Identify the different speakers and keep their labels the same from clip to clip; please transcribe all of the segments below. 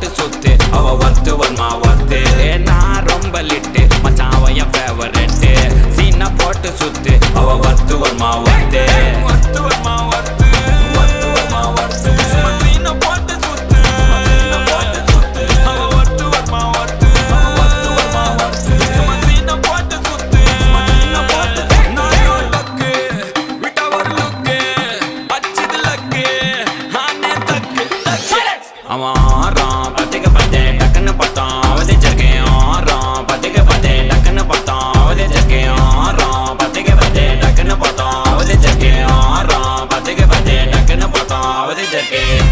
Speaker 1: போட்டு சுத்து அவ வர்த்து வர்மா வர்த்து நான் ரொம்ப லிட்டு மச்சான் அவன் என் ஃபேவரட்டு சீனா போட்டு சுத்து அவ வர்த்து வர்மா வர்த்து வர்த்து வர்மா வர்த்து வர்த்து வர்மா வர்த்து சீனா போட்டு சுத்து சீனா போட்டு சுத்து அவ வர்த்து வர்மா வர்த்து வர்த்து வர்மா வர்த்து சீனா போட்டு சுத்து சீனா போட்டு நானோ லக்கு விட்டா ஒரு லுக்கு அச்சிது லக்கு ஆனே தக்கு அவன் ஆறான் பத்திக்க பத்தே டக்குன்னு பார்த்தான் அவதே ஜர்க்கேன் ஆறான் பத்திக்க பத்தே டக்குன்னு பார்த்தான் அவதே ஜர்க்கேன் ஆறான் பத்திக்க பத்தே டக்குன்னு பார்த்தான் அவதே ஜர்க்கேன் ஆறான் பத்திக்க பத்தே டக்குன்னு பார்த்தான் அவதே ஜர்க்கேன்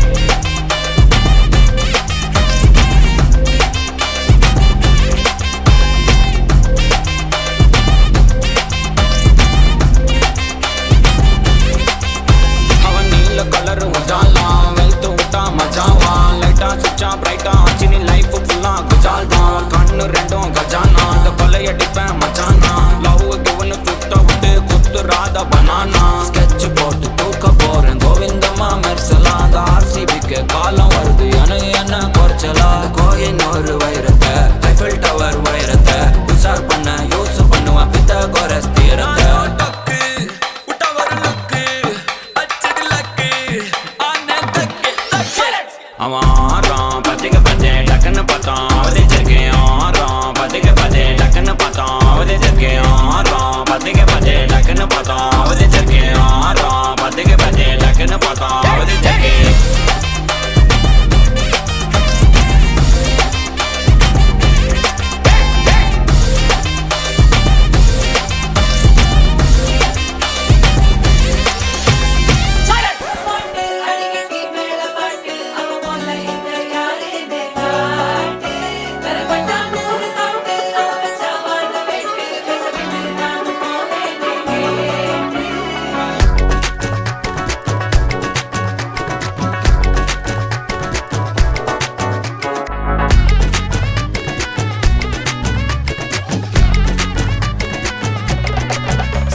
Speaker 1: அவன் நீல கலரு உஜாலாம் வெல்த்து விட்டா மஜாவான் லைட்டா சுச்சா பிரைட்டா ஆச்சினி லைஃப் ஃபுல்லா குஜால் தான் கண்ணு ரெண்டும் கஜானா அந்த கொலையடிப்பேன் மச்சானா லவ் கிவனு சுத்த விட்டு குத்துறாத பனானா ஸ்கெட்ச் போட்டு தூக்க போறேன் கோவிந்தம்மா மெர்சலா அந்த ஆர்சிபிக்கு காலம் வருது என்ன குறைச்சலா கோயினூர் வைரத்தை ஐஃபில் டவர் வைரத்தை உஷார் பண்ண யூஸ் பண்ணுவேன் பித்த கோரஸ் தீரத்தை அவன் ஆறான் பத்திக்க பத்தே டக்குன்னு பார்த்தான் அவதே ஜர்க்கேன் ஆறான் பத்திக்க பத்தே டக்குன்னு பார்த்தான் அவதே ஜர்க்கேன் ஆறான் பத்திக்க பத்தே டக்குன்னு பார்த்தான் அவதே ஜர்க்கேன் ஆறான் பத்திக்க பத்தே டக்குன்னு பார்த்தான் அவதே ஜர்க்கேன்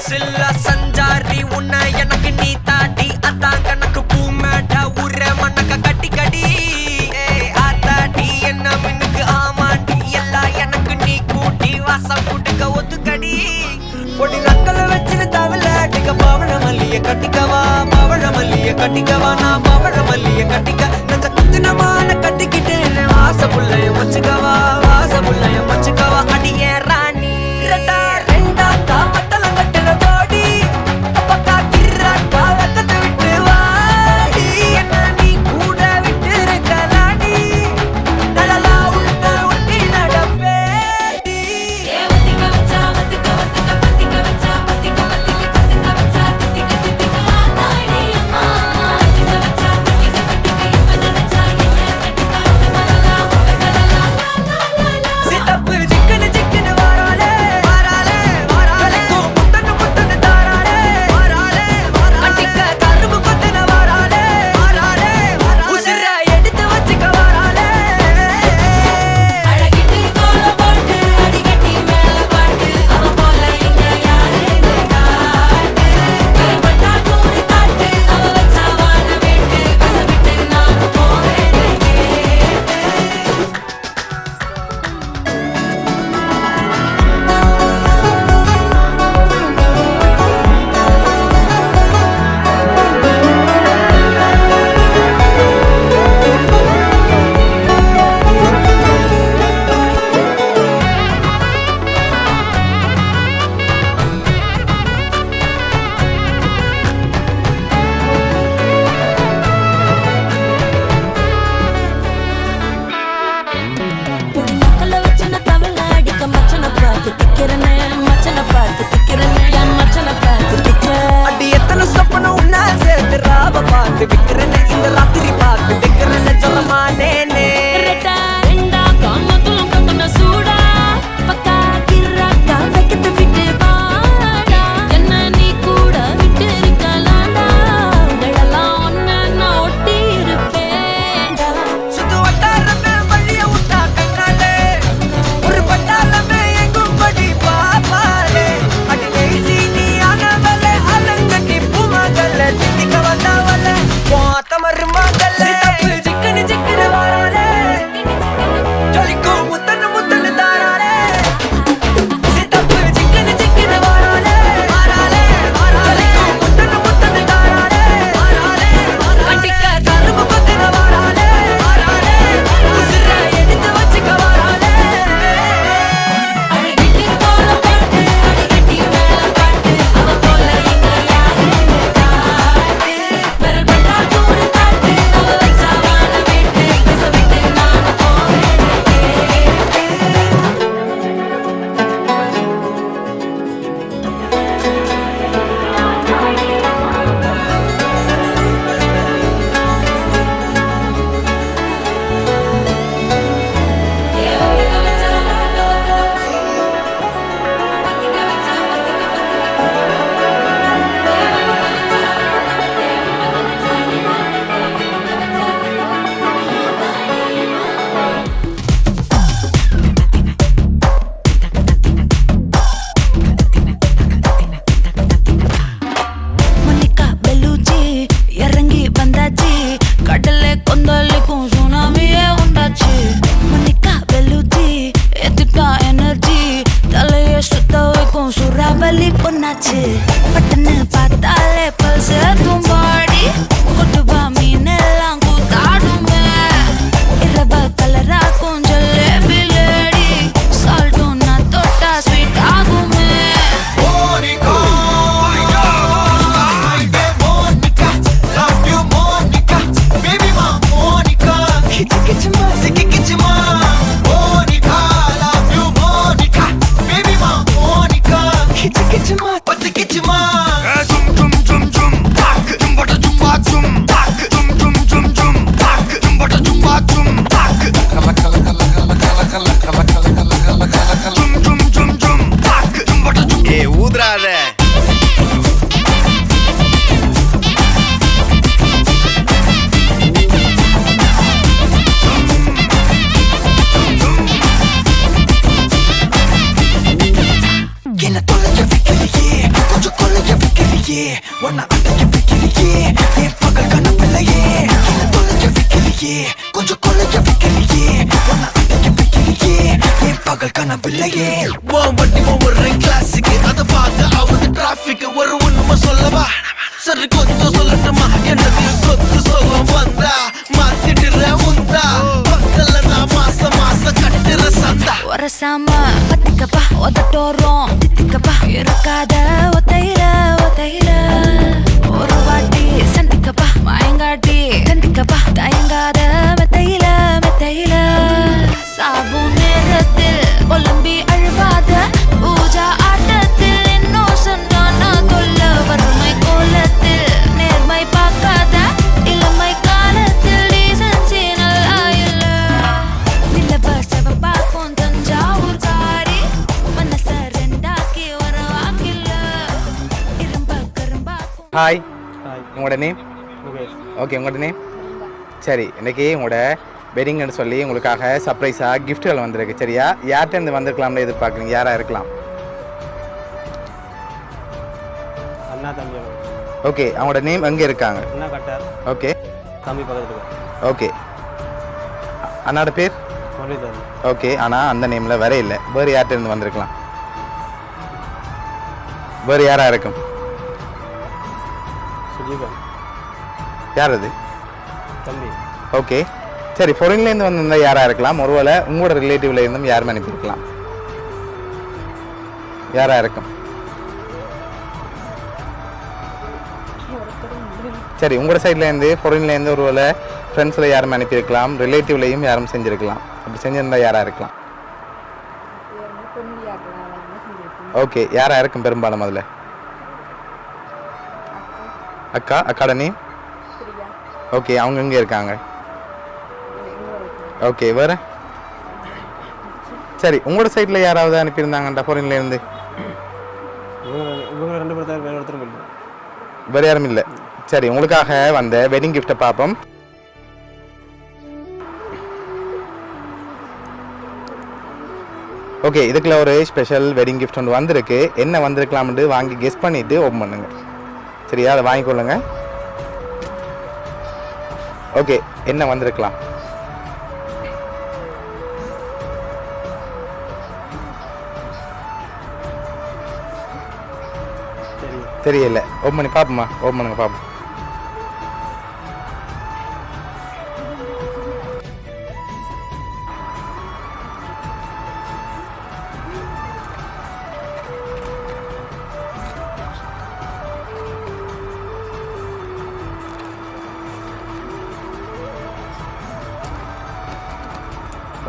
Speaker 2: சில்ல சஞ்சாரி உன்னை எனக்கு நீ தாட்டி அதான் கணக்கு பூ மேட்ட உர மண்ணக்க கட்டி கடி ஆத்தாட்டி என்ன மின்னுக்கு ஆமாண்டி எல்லாம் எனக்கு நீ கூட்டி வாசம் கூட்டுக்க ஒத்துக்கடி பொடி நக்கல வச்சிரு தவள அடிக்க பவழ மல்லிய கட்டிக்கவா பவழ மல்லிய கட்டிக்கவா நான் பவழ மல்லிய கட்டிக்க நஞ்ச குத்தினமான கட்டிக்கிட்டேன் வாச புள்ளைய வச்சுக்கவா வாச புள்ளைய வச்சுக்கவா அடியே ராணி ரெண்டா ரெண்டா தாமட்டல கட்டல தோடி பக்கா கிராக்கா வெக்கத்தை விட்டு வாடி என்ன நீ கூட விட்டு இருக்கலாடி நலலா உள்ள ஒட்டி நடப்பேடி
Speaker 3: ஏவத்திக்க வச்சா வத்திக்க வத்திக்க பத்திக்க வச்சா பத்திக்க வத்திக்க பத்திக்க வச்சா தித்திக்க தித்திக்க ஆத்தாடி அம்மா வத்திக்க வச்சா பத்திக்க பத்திக்க இப்ப நினைச்சா என்ன கட்டிக்கா மலலா மலலா
Speaker 2: சித்தப்பு சிக்கன சிக்கன வாராலே வாராலே வாராலே முத்தன முத்தன தாராலே வாராலே வாராலே அடிக்க கரும்பு கொத்தன வாராலே வாராலே உசிர எடுத்து வச்சுக்க வாராலே
Speaker 3: அழகிட்டு கோல போட்டு அடிக்கட்டி மேல பாட்டு அவ போல இங்க யாருன்னு காட்டு கருப்பட்டா கூறி காட்டு அவ வச்சா வாழ வேட்டு கசவிட்டு நானும் போவேன் பொடி நக்கல வச்சன தவள அடிக்க மச்சன பார்த்து திக்கிறனே மச்சன பார்த்து திக்கிறனே என் மச்சன பார்த்து திக்கிற
Speaker 2: அடி எத்தனை சொப்பன உன்னா சேர்த்து ராவ பார்த்து விக்கிறேன்னு இந்த ராத்திரி பார்த்து விக்கிறேன்னு சொல்லமானேனே
Speaker 3: ரெட்டா ரெண்டா காமத்துலம் கத்தன சூடா பக்கா கிராக்கா வைக்கத்து விட்டு வாடா என்ன நீ கூட விட்டு இருக்கலாடா உடலெல்லாம் ஒன்ன நான் ஒட்டி இருப்பேன்டா
Speaker 2: சுத்து வட்டாரமே வழிய விட்டா கண்ணாலே ஒரு பட்டாளமே எங்கும் படி பாப்பாலே அடி நெய்சி நீ ஆனவளே அலங்கட்டி பூமகள தித்திக்க வந்தவளே போத்த மருமகளே சிக்கன சிக்கன வாராலே
Speaker 4: பிள்ளையே வண்டி ஒவ்வொரு கிளாஸுக்கு அதை பார்க்க ஆகுது டிராபிக் ஒரு உண்மை சொல்லவா சரி கொஞ்சம் சொல்லட்டுமா என்னது சொத்து சொல்ல வந்தா மாத்திடுற உந்தா பக்கல்ல நான் மாசம் கட்டுற சந்தா
Speaker 3: ஒரசாம பத்திக்கப்பா ஒதட்டோரம் தித்திக்கப்பா இருக்காத ஒத்தையில ஒரு வாட்டி சந்திக்கப்பா மாயங்காட்டி கந்திக்கப்பா தயங்காத மெத்தையில சாபு நேரத்தில் ஒலிம்பி அழுவாத பூஜா ஆட்டத்தில் இன்னும் சொன்னான தொல்ல வறுமை கோலத்தில் நேர்மை பார்க்காத இளமை காலத்தில் டீசன்சி நல்லா இல்ல நிலவ செவப்பாக்கும் தஞ்சாவூர் காரி மனச ரெண்டாக்கி வர வாக்கில்ல இரும்ப கரும்பாக்கும்.
Speaker 5: ஹாய், உங்களோட நேம்? ஓகே, உங்களோட நேம்? சரி, இன்னைக்கு உங்களோட வெட்டிங்னு சொல்லி உங்களுக்காக சர்ப்ரைஸாக கிஃப்ட்டுகள் வந்திருக்கு. சரியா? யார்கிட்டேருந்து வந்திருக்கலாம்னு எதிர்பார்க்குறீங்க? யாராக இருக்கலாம்?
Speaker 6: அண்ணா தம்பி.
Speaker 5: ஓகே, அவங்களோட நேம் எங்கே இருக்காங்க?
Speaker 6: அண்ணா கட்டார்.
Speaker 5: ஓகே,
Speaker 6: தம்பி பக்கத்தில்.
Speaker 5: ஓகே, அண்ணாட பேர்?
Speaker 6: முரளிதரன்.
Speaker 5: ஓகே, ஆனால் அந்த நேமில் வர இல்லை. வேறு யார்கிட்டேருந்து வந்திருக்கலாம்? வேறு யாராக இருக்கும்?
Speaker 6: சுஜீவன்.
Speaker 5: யார் அது?
Speaker 6: தம்பி.
Speaker 5: ஓகே, சரி, ஃபாரின்லேருந்து வந்திருந்தால் யாராக இருக்கலாம்? ஒருவேளை உங்களோட ரிலேட்டிவ்ல இருந்தும் யாரும் அனுப்பியிருக்கலாம். யாராக இருக்கும்? சரி, உங்களோட சைட்லேருந்து ஃபாரின்லேருந்து ஒருவேளை ஃப்ரெண்ட்ஸில் யாரும் அனுப்பியிருக்கலாம், ரிலேட்டிவ்லையும் யாரும் செஞ்சுருக்கலாம். அப்படி செஞ்சிருந்தால் யாராக இருக்கலாம்? ஓகே, யாராக இருக்கும் பெரும்பாலும் அதில்? அக்காட நேம்? ஓகே, அவங்க எங்கே இருக்காங்க? ஓகே, வேறு? சரி, உங்களோட சைடில் யாராவது அனுப்பியிருந்தாங்கண்டா ஃபாரின்லேருந்து?
Speaker 6: இவங்க 2 பேர் தான், வேறு ஒருத்தரும் இல்லை.
Speaker 5: வேறு யாரும் இல்லை. சரி, உங்களுக்காக வந்த வெட்டிங் கிஃப்ட்டை பார்ப்போம். ஓகே, இதுக்குள்ள ஒரு ஸ்பெஷல் வெட்டிங் கிஃப்ட் ஒன்று வந்திருக்கு. என்ன வந்திருக்கலாம்னு வாங்கி கெஸ் பண்ணிவிட்டு ஓப்பன் பண்ணுங்க. சரியா? அதை வாங்கிக்கொள்ளுங்க. ஓகே, என்ன வந்திருக்கலாம்? தெரியல. ஓப்பன் பண்ணி பார்ப்போமா? ஓப்பன் பண்ணுங்க பார்ப்போம்.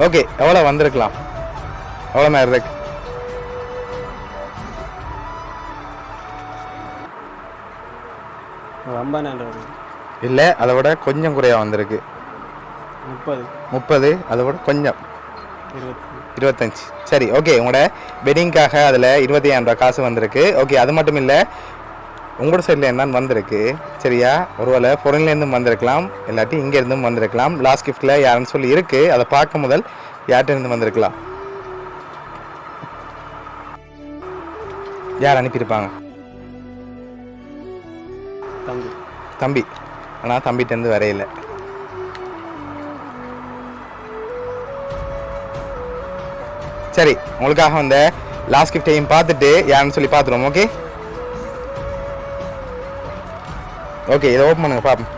Speaker 5: ஓகே, எவ்வளோ வந்திருக்கலாம்? எவ்வளோ நேரம் இருக்கு? இல்லை, அதை விட கொஞ்சம் குறையாக வந்திருக்கு. 30. அதை விட கொஞ்சம் 25. சரி, ஓகே, உங்களோட வெட்டிங்காக அதில் 25,000 ரூபா காசு வந்திருக்கு. ஓகே, அது மட்டும் இல்லை, உங்களோட சைடில் என்னன்னு வந்திருக்கு. சரியா? ஒருவேளை ஃபாரின்லேருந்தும் வந்திருக்கலாம், இல்லாட்டி இங்கேருந்தும் வந்திருக்கலாம். லாஸ்ட் கிஃப்ட்டில் யாருன்னு சொல்லி இருக்குது. அதை பார்க்க முதல் யார்கிட்ட வந்திருக்கலாம்? யார் அனுப்பியிருப்பாங்க? தம்பி. ஆனால் தம்பிகிட்டேருந்து வரையில. சரி, உங்களுக்காக வந்த லாஸ்ட் கிஃப்டையும் பார்த்துட்டு யாருன்னு சொல்லி பார்த்துருவோம். ஓகே ஓகே, இதை ஓப்பன் பண்ணுங்க பார்ப்போம்.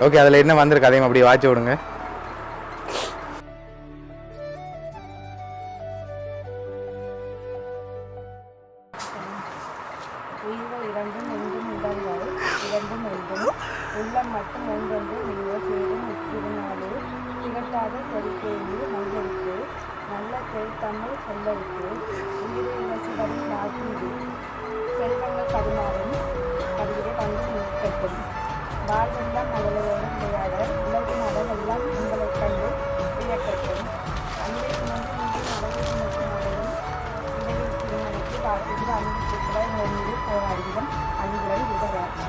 Speaker 5: ஓகே, அதில் என்ன வந்திருக்கு அதையும் அப்படியே வாட்சி விடுங்க.
Speaker 7: உயிர்கள் இரண்டும் ஒன்றும் உடல்கள் இரண்டும் ஒன்றும் உள்ளம் மட்டும் ஒன்றொன்று நீங்கள் சேரும் திருநாடு திகட்டாத கொடிக்கேந்து மங்களுக்கு நல்ல தமிழ் சொல்லவிட்டு உயிரை இலசுவரும் நாட்டில் செல்வங்கள் பதினாறும் பதிவிட வந்து நிற்கட்டும். வாழ்வெல்லாம் மகளோடு விளையாட உலகின் அளவெல்லாம் உங்களை கண்டு வியக்கட்டும். அன்பை சுமந்து நீங்கள் மகளை சுமக்கும் மகளும் இடையில் திருமணத்தை பார்த்துக்கிற அன்பு சுற்றுலா உங்கள் மீது போராடுகிறோம். அன்புடன் யுவராஜ்.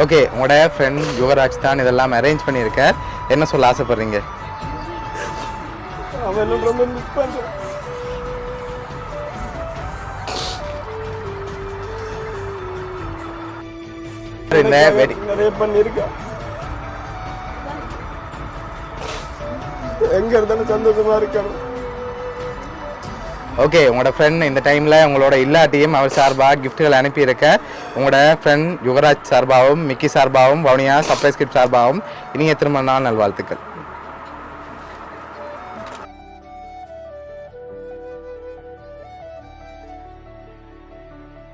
Speaker 5: ஓகே, உங்களோட ஃப்ரெண்ட் யுவராஜ் தான் இதெல்லாம் அரேஞ்ச் பண்ணியிருக்கார். என்ன சொல்ல ஆசைப்படுறீங்க?
Speaker 6: அவன் ரொம்ப மிஸ் பண்ணுறேன்.
Speaker 5: இந்த
Speaker 6: நிறைய பண்ணியிருக்கான். எங்க இருந்தாலும் சந்தோஷமா இருக்கணும்.
Speaker 5: ஓகே, உங்களோட ஃப்ரெண்ட் இந்த டைமில் உங்களோட இல்லாட்டியும் அவர் சார்பாக கிஃப்ட்டுகள் அனுப்பியிருக்க உங்களோட ஃப்ரெண்ட் யுவராஜ் சார்பாகவும் மிக்கி சார்பாகவும் வவுனியா சர்ப்ரைஸ் கிஃப்ட் சார்பாகவும் இனிய திருமண நாள் நல்வாழ்த்துக்கள்.